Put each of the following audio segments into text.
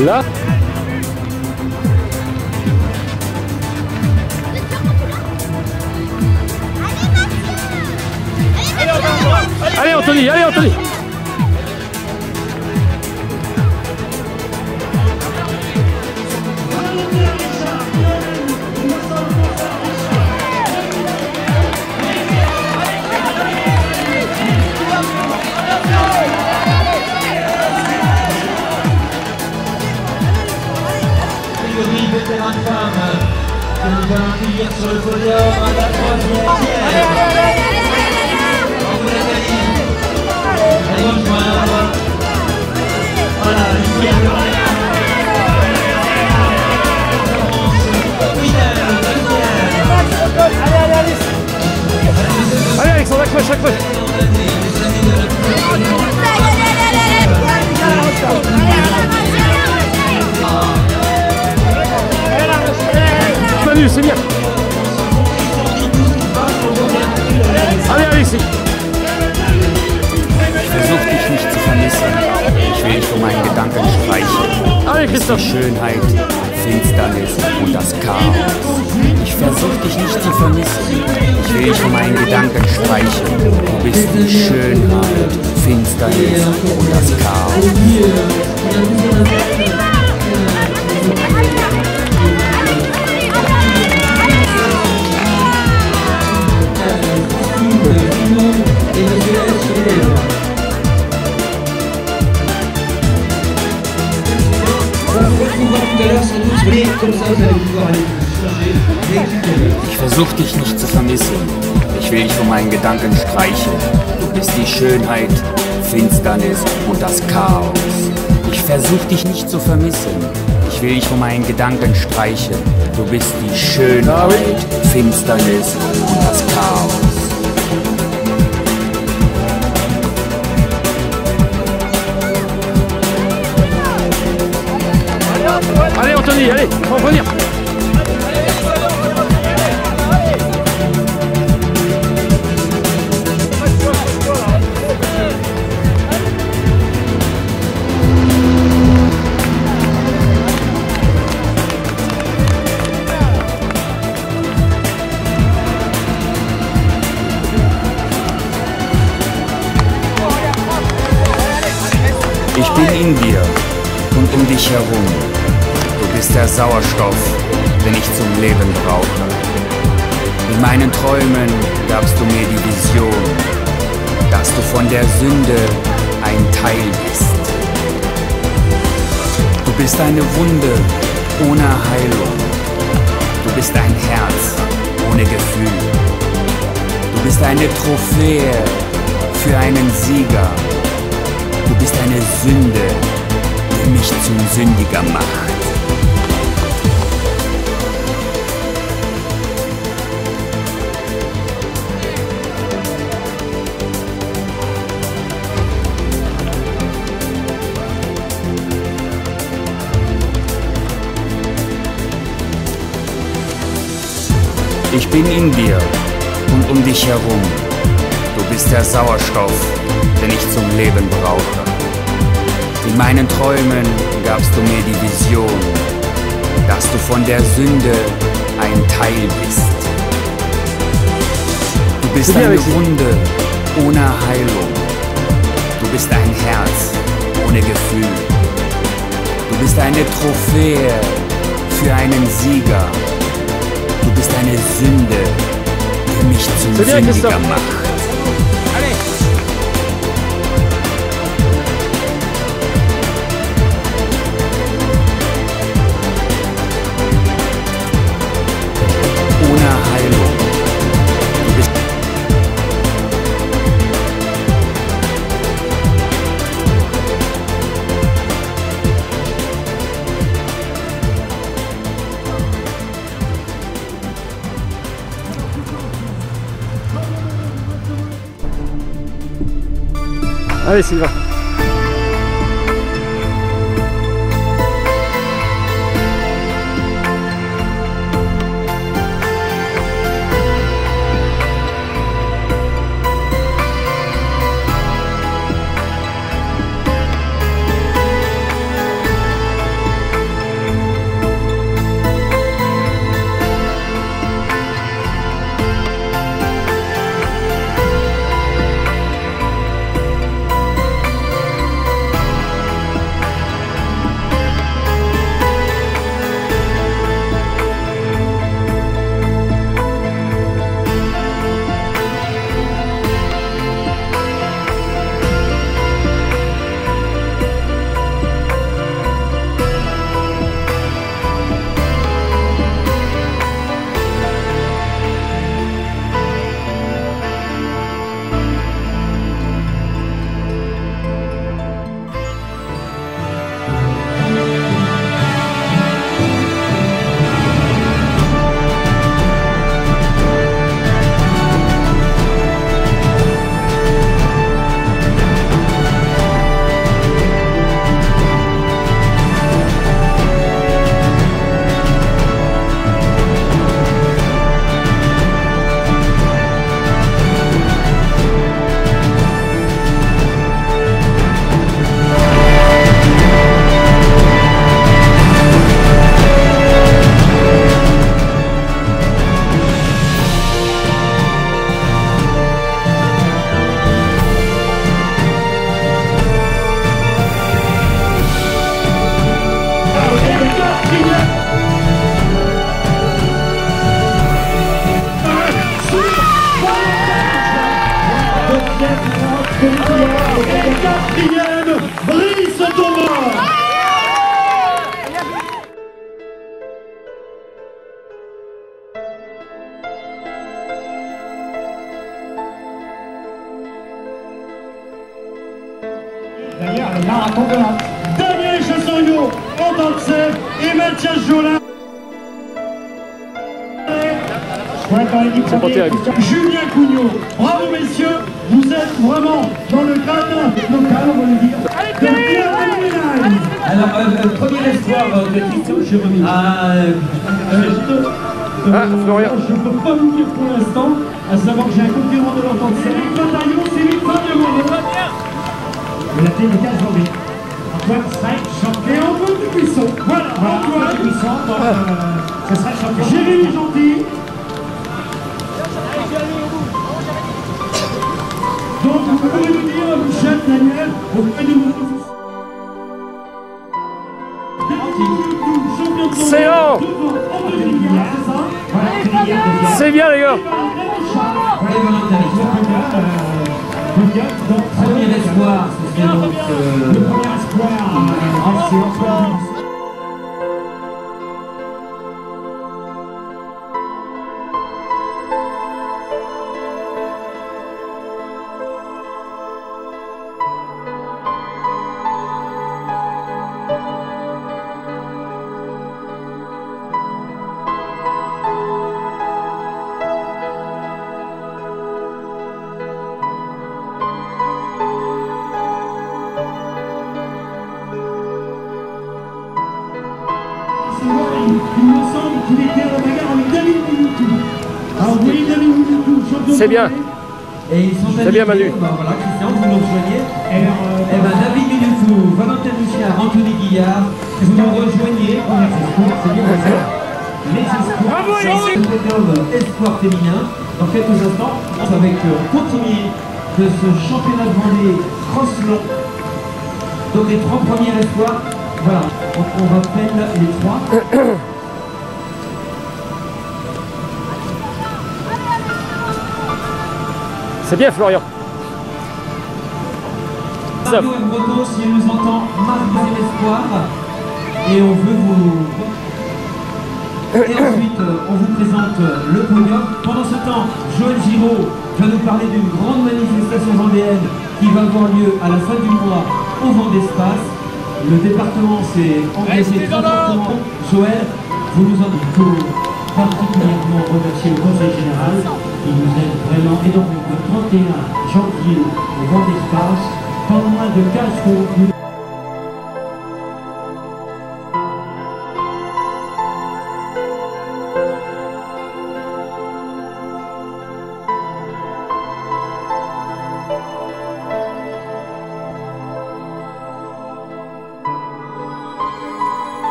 Là. Allez Anthony, allez Anthony. Vétéran de femme que nous allons accueillir sur le podium à la troisième. Allez, rejoindre. Voilà, Lucien Lorraine. Allez Alexandre, accroche, accroche. Manu, c'est bien. Allez Alexis. Ich versuche dich nicht zu vermissen. Ich will dich von meinen Gedanken streichen. Allez Christophe. Die Schönheit, Finsternis und das Chaos. Ich versuche dich nicht zu vermissen. Ich will dich von meinen Gedanken streichen. Du bist die Schönheit, Finsternis und das Chaos. Ich versuche dich nicht zu vermissen. Ich will dich von meinen Gedanken streichen. Du bist die Schönheit, Finsternis und das Chaos. Ich versuche dich nicht zu vermissen. Ich will dich von meinen Gedanken streichen. Du bist die Schönheit, Finsternis und das Chaos. Allez Anthony, allez, on va revenir. Ich bin in dir und um dich herum. Du bist der Sauerstoff, den ich zum Leben brauche. In meinen Träumen gabst du mir die Vision, dass du von der Sünde ein Teil bist. Du bist eine Wunde ohne Heilung. Du bist ein Herz ohne Gefühl. Du bist eine Trophäe für einen Sieger. Du bist eine Sünde, die mich zum Sündiger macht. Ich bin in dir und um dich herum. Du bist der Sauerstoff, den ich zum Leben brauche. In meinen Träumen gabst du mir die Vision, dass du von der Sünde ein Teil bist. Du bist eine Wunde ohne Heilung. Du bist ein Herz ohne Gefühl. Du bist eine Trophäe für einen Sieger. Du bist eine Sünde, die mich zum Sündiger macht. Ohne Heilung. Du bist Allez Sylvain. Daniel Chassonio en danse et Mathias Jolin. C'est pas terrible. Julien Cougnot, bravo messieurs, vous êtes vraiment dans le cadre local, on va le dire. Alors, premier espoir de Tito, je remis. Florian. Je ne peux pas vous dire pour l'instant, à savoir que j'ai un concurrent de l'entente. C'est Eric Bataillon, c'est Eric Bataillon. Il a fait le 15 janvier. Antoine Stein, champion. Et Antoine Dubuisson. Voilà, Antoine Dubuisson. Ce sera le champion. Jérémy Gentil. Donc, vous pouvez nous dire, Michel, Daniel, au fait de vous. C'est haut. C'est bien les gars. Premier espoir, c'est donc le premier espoir, c'est Antoine. Il me semble qu'il était à la bagarre avec David Minutou. Alors vous voyez David Minutou, champion. C'est bien. Et ils sont C'est bien Manu. Voilà, Christian, vous nous rejoignez. David Minutou, Valentin Richard, Anthony Guillard, vous nous rejoignez. C'est bien ça. Les espoirs. Bravo, espoir féminin. Dans quelques instants, avec continuer de ce championnat de Vendée cross-long. Donc les 3 premiers espoirs. Voilà, on rappelle les 3. C'est bien Florian. Mario M. Breton, si elle nous entend, marque deuxième espoir. Et on veut vous... Et ensuite, on vous présente le podium. Pendant ce temps, Joël Giraud va nous parler d'une grande manifestation vendéenne qui va avoir lieu à la fin du mois au Vendespace. Le département s'est engagé très fortement. Joël, vous nous en dites particulièrement remercier le Conseil général qui nous aide vraiment. Et donc le 31 janvier au Vendespace, pendant moins de 15 jours.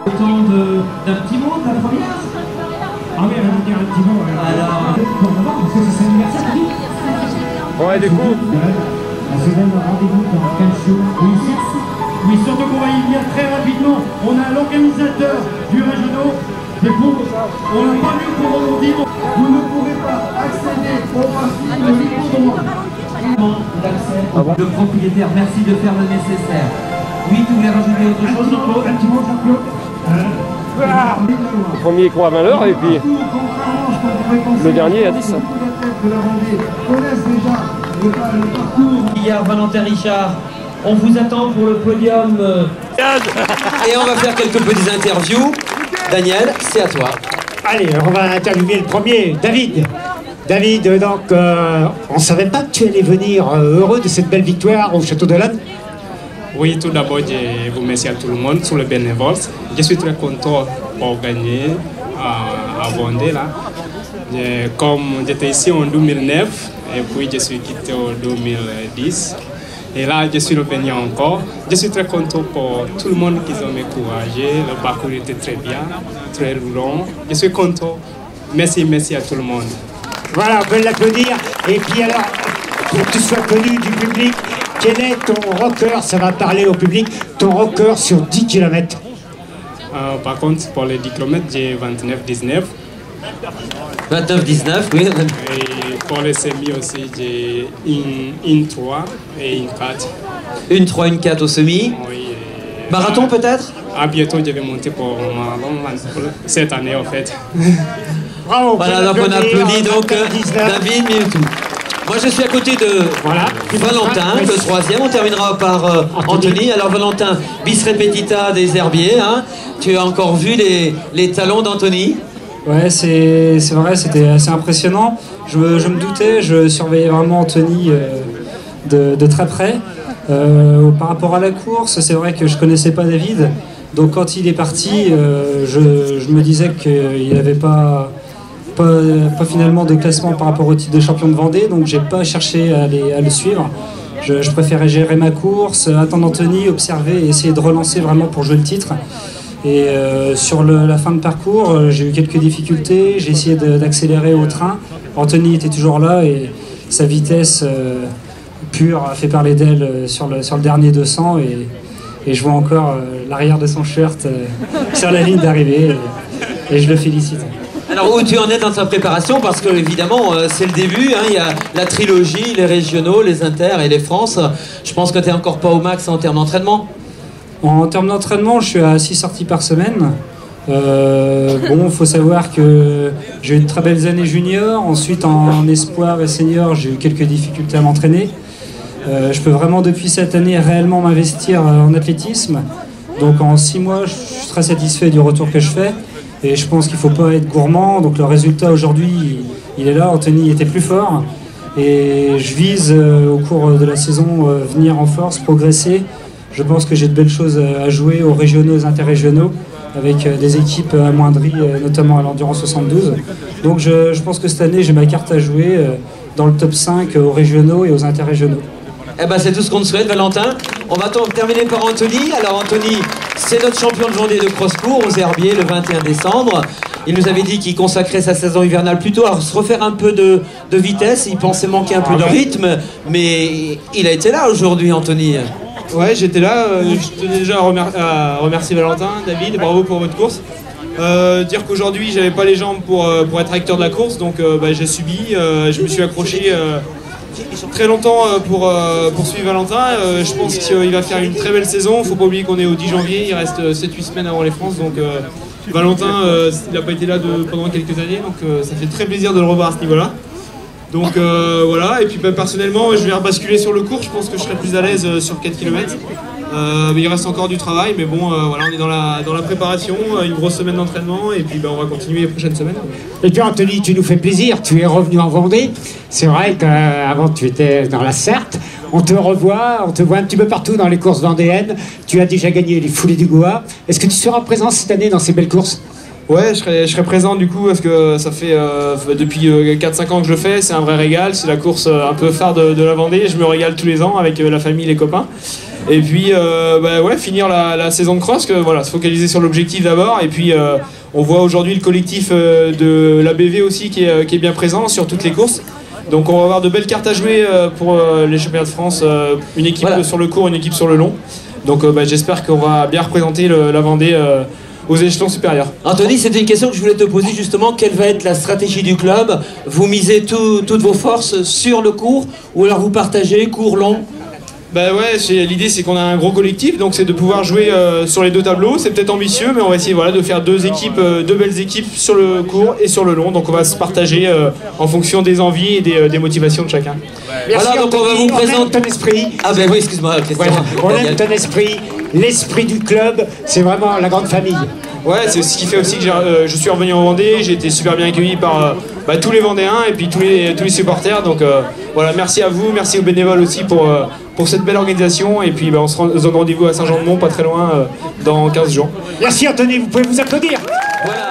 Autant d'un petit mot de la première. Ah oui, elle va nous dire un petit mot. Alors, parce que c'est son anniversaire, oui. Ouais, du coup. On se donne rendez-vous dans 15 jours. Oui, surtout qu'on va y venir très rapidement. On a l'organisateur du régional. Mais pour, on n'a pas mieux pour rebondir. Vous ne pourrez pas accéder au parti de l'hippodrome. le propriétaire, merci de faire le nécessaire. Oui, tu voulais rajouter autre chose, Jean-Claude? Un petit mot, Jean-Claude. Le premier croit à 20 heures et puis le dernier à 10. Hier, Valentin Richard, on vous attend pour le podium. Et on va faire quelques petites interviews. Daniel, c'est à toi. Allez, on va interviewer le premier, David. David, donc, on ne savait pas que tu allais venir heureux de cette belle victoire au Château de l'Âne. Oui, tout d'abord, je vous remercie à tout le monde sur le bénévoles. Je suis très content pour gagner à Vendée. Là. Comme j'étais ici en 2009, et puis je suis quitté en 2010. Et là, je suis revenu encore. Je suis très content pour tout le monde qui ont m'encouragé. Le parcours était très bien, très long. Je suis content. Merci, merci à tout le monde. Voilà, on peut l'applaudir. Et puis alors, pour que tu sois connu du public, quel est ton record? Ça va parler au public. Ton record sur 10 km. Par contre, pour les 10 km, j'ai 29-19. 29-19, oui. Et pour les semis aussi, j'ai une 3 et une 4. Une 3, une 4 au semi. Oui, Marathon peut-être? bientôt, je vais monter pour cette année en fait. Bravo. Voilà, donc on applaudit donc David Minutou. Moi je suis à côté de Valentin, le troisième. On terminera par Anthony. Alors Valentin, bis repetita des herbiers. Hein. Tu as encore vu les talons d'Anthony? Ouais, c'est vrai, c'était assez impressionnant. Je me doutais, je surveillais vraiment Anthony de très près. Par rapport à la course, c'est vrai que je connaissais pas David. Donc quand il est parti, je me disais qu'il n'avait pas finalement de classement par rapport au titre de champion de Vendée. Donc j'ai pas cherché à le suivre. Je préférais gérer ma course, attendre Anthony, observer et essayer de relancer vraiment pour jouer le titre. Et sur la fin de parcours, j'ai eu quelques difficultés, j'ai essayé d'accélérer au train. Anthony était toujours là et sa vitesse pure a fait parler d'elle sur le dernier 200 et je vois encore l'arrière de son shirt sur la ligne d'arrivée et je le félicite. Alors où tu en es dans ta préparation? Parce que évidemment c'est le début, hein, il y a la trilogie, les régionaux, les inters et les France. Je pense que tu n'es encore pas au max en termes d'entraînement. En termes d'entraînement, je suis à 6 sorties par semaine. Bon, il faut savoir que j'ai eu de très belles années junior. Ensuite, en espoir et senior, j'ai eu quelques difficultés à m'entraîner. Je peux vraiment, depuis cette année, réellement m'investir en athlétisme. Donc en 6 mois, je suis très satisfait du retour que je fais. Et je pense qu'il ne faut pas être gourmand. Donc le résultat aujourd'hui, il est là. Anthony était plus fort. Et je vise, au cours de la saison, venir en force, progresser. Je pense que j'ai de belles choses à jouer aux régionaux, aux interrégionaux, avec des équipes amoindries, notamment à l'Endurance 72. Donc je pense que cette année, j'ai ma carte à jouer dans le top 5 aux régionaux et aux interrégionaux. Eh ben, c'est tout ce qu'on te souhaite, Valentin. On va terminer par Anthony. Alors Anthony, c'est notre champion de Vendée de cross-court aux Herbiers le 21 décembre. Il nous avait dit qu'il consacrait sa saison hivernale plutôt à se refaire un peu de vitesse. Il pensait manquer un peu de rythme, mais il a été là aujourd'hui, Anthony. Ouais, j'étais là. Je tenais déjà à remercier Valentin, David, bravo pour votre course. Dire qu'aujourd'hui, j'avais pas les jambes pour être acteur de la course, donc j'ai subi. Je me suis accroché très longtemps pour suivre Valentin. Je pense qu'il va faire une très belle saison. Faut pas oublier qu'on est au 10 janvier, il reste 7-8 semaines avant les France, donc Valentin, il n'a pas été là pendant quelques années, donc ça fait très plaisir de le revoir à ce niveau-là. Donc voilà, et puis personnellement, je vais rebasculer sur le court. Je pense que je serai plus à l'aise sur 4 km. Mais il reste encore du travail, mais bon, voilà, on est dans la préparation, une grosse semaine d'entraînement, et puis on va continuer les prochaines semaines. Et puis Anthony, tu nous fais plaisir, tu es revenu en Vendée. C'est vrai qu'avant tu étais dans la Sarthe. On te revoit, on te voit un petit peu partout dans les courses vendéennes. Tu as déjà gagné les foulées du Goa. Est-ce que tu seras présent cette année dans ces belles courses? Ouais, je serai présent du coup parce que ça fait depuis 4-5 ans que je le fais, c'est un vrai régal, c'est la course un peu phare de la Vendée, je me régale tous les ans avec la famille, les copains. Et puis ouais, finir la saison de cross, voilà, se focaliser sur l'objectif d'abord, et puis on voit aujourd'hui le collectif de l'ABV aussi qui est bien présent sur toutes les courses. Donc on va avoir de belles cartes à jouer pour les championnats de France, une équipe sur le court, une équipe sur le long. Donc j'espère qu'on va bien représenter la Vendée aux échelons supérieurs. Anthony, c'était une question que je voulais te poser justement. Quelle va être la stratégie du club? Vous misez toutes vos forces sur le court ou alors vous partagez court, long? Bah ouais, l'idée c'est qu'on a un gros collectif, donc c'est de pouvoir jouer sur les deux tableaux. C'est peut-être ambitieux, mais on va essayer de faire deux belles équipes sur le court et sur le long. Donc on va se partager en fonction des envies et des motivations de chacun. Merci, voilà, donc on va vous présenter ton esprit. Ah ben oui, excuse-moi. Voilà, on aime ton esprit, l'esprit du club, c'est vraiment la grande famille. Ouais, c'est ce qui fait aussi que je suis revenu en Vendée, j'ai été super bien accueilli par tous les Vendéens et puis tous les supporters. Donc voilà, merci à vous, merci aux bénévoles aussi pour cette belle organisation. Et puis on se donne rendez-vous à Saint-Jean-de-Mont, pas très loin, dans 15 jours. Merci Anthony, vous pouvez vous applaudir. Voilà.